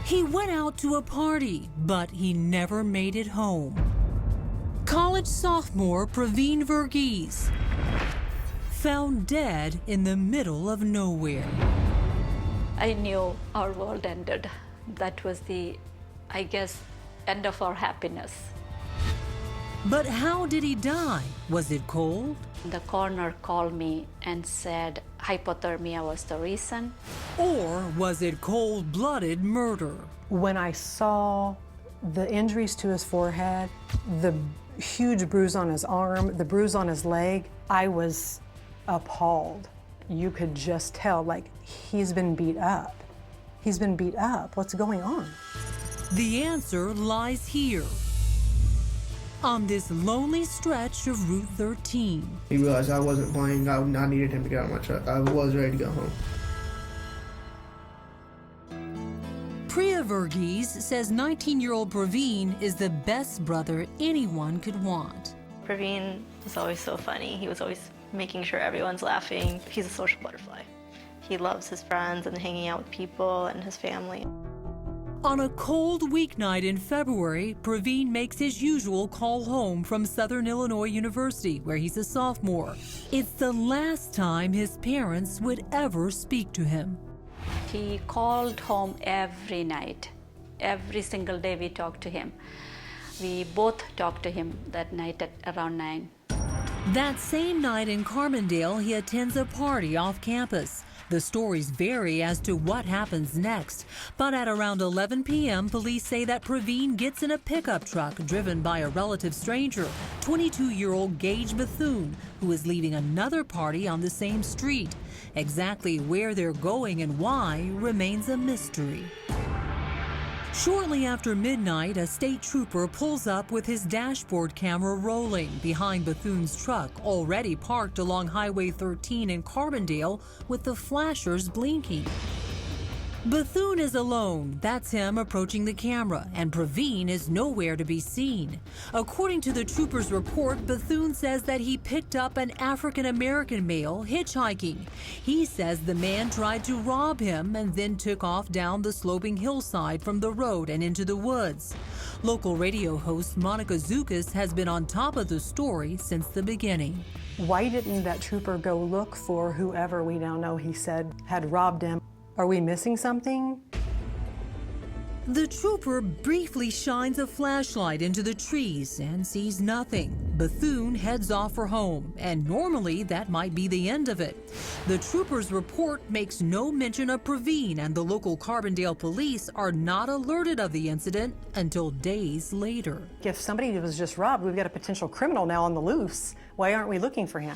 He went out to a party, but he never made it home. College sophomore Praveen Verghese found dead in the middle of nowhere. I knew our world ended. That was the, I guess, end of our happiness. But how did he die? Was it cold? The coroner called me and said hypothermia was the reason. Or was it cold-blooded murder? When I saw the injuries to his forehead, the huge bruise on his arm, the bruise on his leg, I was appalled. You could just tell, like, he's been beat up. He's been beat up. What's going on? The answer lies here, on this lonely stretch of Route 13. He realized I wasn't playing. I needed him to get out of my truck. I was ready to go home. Priya Verghese says 19-year-old Praveen is the best brother anyone could want. Praveen was always so funny. He was always making sure everyone's laughing. He's a social butterfly. He loves his friends and hanging out with people and his family. On a cold weeknight in February, Praveen makes his usual call home from Southern Illinois University, where he's a sophomore. It's the last time his parents would ever speak to him. He called home every night. Every single day we talked to him. We both talked to him that night at around 9. That same night in Carbondale, he attends a party off campus. The stories vary as to what happens next, but at around 11 p.m., police say that Praveen gets in a pickup truck driven by a relative stranger, 22-year-old Gage Bethune, who is leaving another party on the same street. Exactly where they're going and why remains a mystery. Shortly after midnight, a state trooper pulls up with his dashboard camera rolling behind Bethune's truck, already parked along Highway 13 in Carbondale with the flashers blinking. Bethune is alone. That's him approaching the camera, and Praveen is nowhere to be seen. According to the trooper's report, Bethune says that he picked up an African-American male hitchhiking. He says the man tried to rob him and then took off down the sloping hillside from the road and into the woods. Local radio host Monica Zukas has been on top of the story since the beginning. Why didn't that trooper go look for whoever we now know he said had robbed him? Are we missing something? The trooper briefly shines a flashlight into the trees and sees nothing. Bethune heads off for home, and normally that might be the end of it. The trooper's report makes no mention of Praveen, and the local Carbondale police are not alerted of the incident until days later. If somebody was just robbed, we've got a potential criminal now on the loose. Why aren't we looking for him?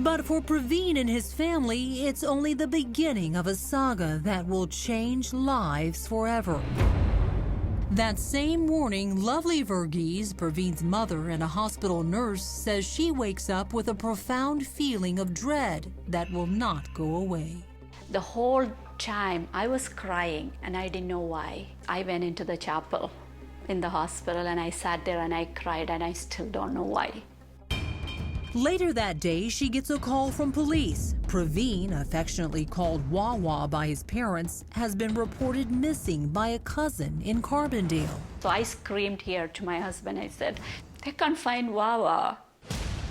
But for Praveen and his family, it's only the beginning of a saga that will change lives forever. That same morning, Lovely Verghese, Praveen's mother and a hospital nurse, says she wakes up with a profound feeling of dread that will not go away. The whole time I was crying and I didn't know why. I went into the chapel in the hospital and I sat there and I cried and I still don't know why. Later that day, she gets a call from police. Praveen, affectionately called Wawa by his parents, has been reported missing by a cousin in Carbondale. So I screamed here to my husband. I said, they can't find Wawa.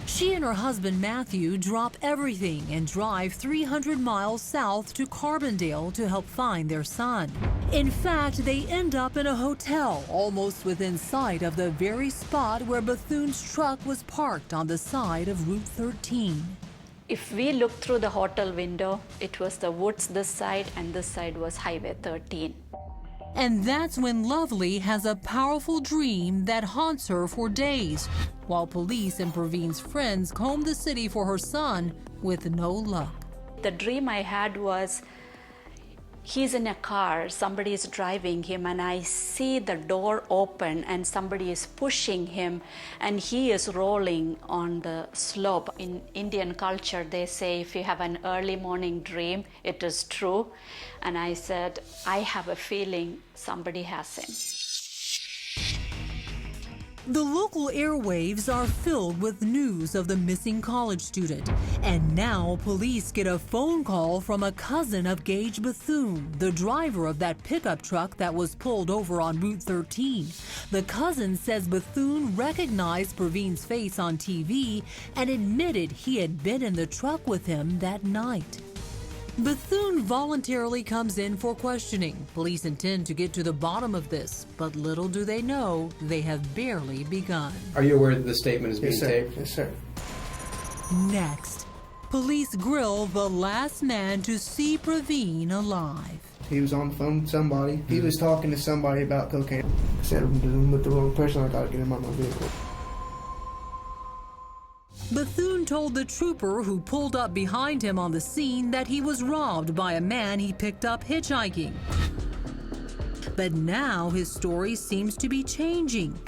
She and her husband Matthew drop everything and drive 300 miles south to Carbondale to help find their son. In fact, they end up in a hotel almost within sight of the very spot where Bethune's truck was parked on the side of Route 13. If we looked through the hotel window, it was the woods this side and this side was Highway 13. And that's when Lovely has a powerful dream that haunts her for days, while police and Praveen's friends comb the city for her son with no luck. The dream I had was he's in a car, somebody is driving him, and I see the door open and somebody is pushing him and he is rolling on the slope. In Indian culture, they say if you have an early morning dream, it is true. And I said, I have a feeling somebody has him. The local airwaves are filled with news of the missing college student. And now police get a phone call from a cousin of Gage Bethune, the driver of that pickup truck that was pulled over on Route 13. The cousin says Bethune recognized Praveen's face on TV and admitted he had been in the truck with him that night. Bethune voluntarily comes in for questioning. Police intend to get to the bottom of this, but little do they know they have barely begun. Are you aware that the statement is being Yes, sir. taped? Yes, sir. Next, police grill the last man to see Praveen alive. He was on the phone with somebody. He was talking to somebody about cocaine. I said, I'm dealing with the wrong person. I gotta get him out of my vehicle. Bethune told the trooper who pulled up behind him on the scene that he was robbed by a man he picked up hitchhiking. But now his story seems to be changing.